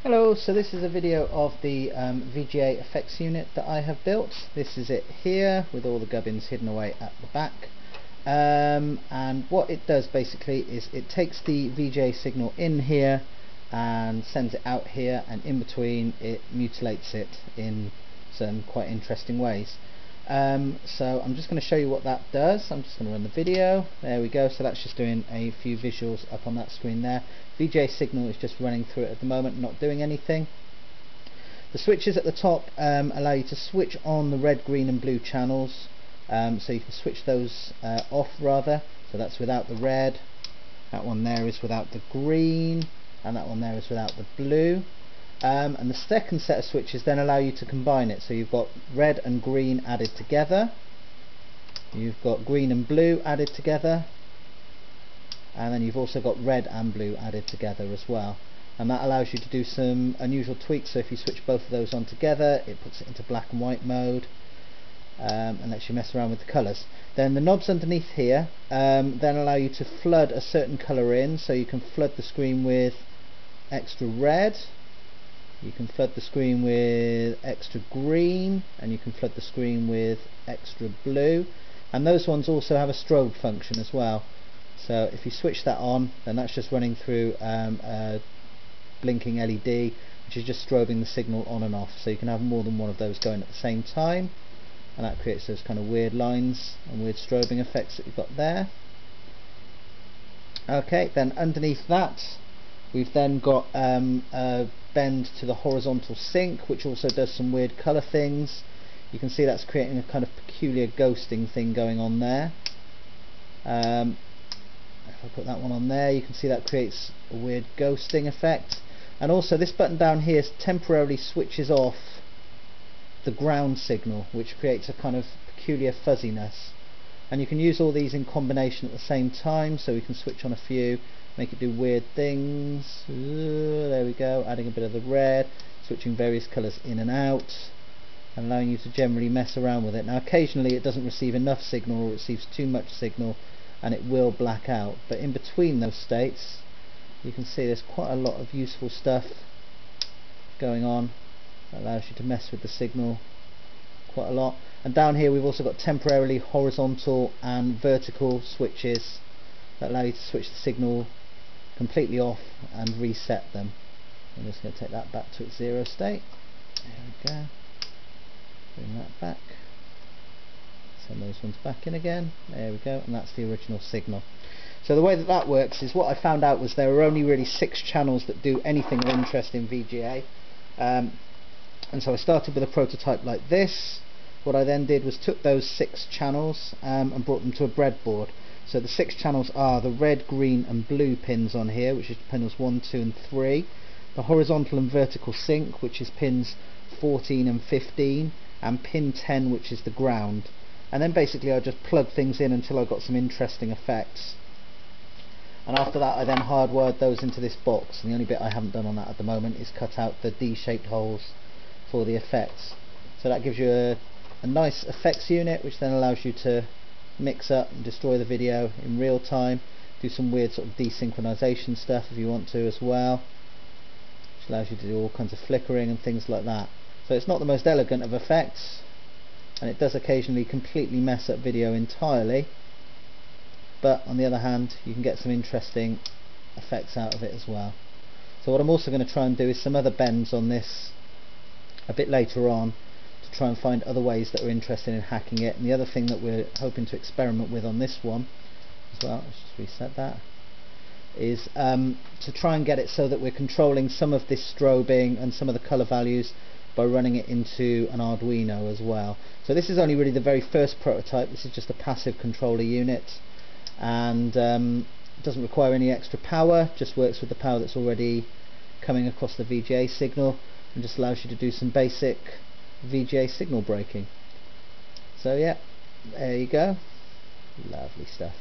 Hello, so this is a video of the VGA effects unit that I have built. This is it here with all the gubbins hidden away at the back. And what it does basically is it takes the VGA signal in here and sends it out here, and in between it mutilates it in some quite interesting ways. So I'm just going to show you what that does. I'm just going to run the video. There we go. So that's just doing a few visuals up on that screen there. VGA signal is just running through it at the moment, not doing anything. The switches at the top allow you to switch on the red, green and blue channels, so you can switch those off rather. So that's without the red, that one there is without the green, and that one there is without the blue. And the second set of switches then allow you to combine it, so you've got red and green added together, you've got green and blue added together, and then you've also got red and blue added together as well. And that allows you to do some unusual tweaks. So if you switch both of those on together, it puts it into black and white mode, and lets you mess around with the colours. Then the knobs underneath here then allow you to flood a certain colour in, so you can flood the screen with extra red, you can flood the screen with extra green, and you can flood the screen with extra blue, and those ones also have a strobe function as well. So if you switch that on, then that's just running through a blinking LED, which is just strobing the signal on and off. So you can have more than one of those going at the same time, and that creates those kind of weird lines and weird strobing effects that you've got there. Okay, then underneath that we've then got a bend to the horizontal sync, which also does some weird colour things. You can see that's creating a kind of peculiar ghosting thing going on there. If I put that one on there, you can see that creates a weird ghosting effect. And also this button down here temporarily switches off the ground signal, which creates a kind of peculiar fuzziness. And you can use all these in combination at the same time, so we can switch on a few, make it do weird things. There we go, adding a bit of the red, switching various colours in and out, and allowing you to generally mess around with it. Now occasionally it doesn't receive enough signal, or it receives too much signal, and it will black out. But in between those states you can see there's quite a lot of useful stuff going on that allows you to mess with the signal quite a lot. And down here we've also got temporarily horizontal and vertical switches that allow you to switch the signal completely off and reset them. I'm just going to take that back to its zero state. There we go. Bring that back. Send those ones back in again. There we go, and that's the original signal. So the way that that works is, what I found out was there are only really 6 channels that do anything of interest in VGA. And so I started with a prototype like this. What I then did was took those 6 channels and brought them to a breadboard. So the 6 channels are the red, green and blue pins on here, which is pins 1, 2 and 3. The horizontal and vertical sync, which is pins 14 and 15, and pin 10, which is the ground. And then basically I just plugged things in until I got some interesting effects. And after that I then hardwired those into this box, and the only bit I haven't done on that at the moment is cut out the D-shaped holes for the effects. So that gives you a nice effects unit, which then allows you to mix up and destroy the video in real time, do some weird sort of desynchronization stuff if you want to as well, which allows you to do all kinds of flickering and things like that. So it's not the most elegant of effects, and it does occasionally completely mess up video entirely, but on the other hand you can get some interesting effects out of it as well. So what I'm also going to try and do is some other bends on this a bit later on, to try and find other ways that we're interested in hacking it. And the other thing that we're hoping to experiment with on this one as well, let's just reset that, is to try and get it so that we're controlling some of this strobing and some of the colour values by running it into an Arduino as well. So this is only really the very first prototype. This is just a passive controller unit, and doesn't require any extra power, just works with the power that's already coming across the VGA signal, and just allows you to do some basic VGA signal breaking. So yeah, there you go, lovely stuff.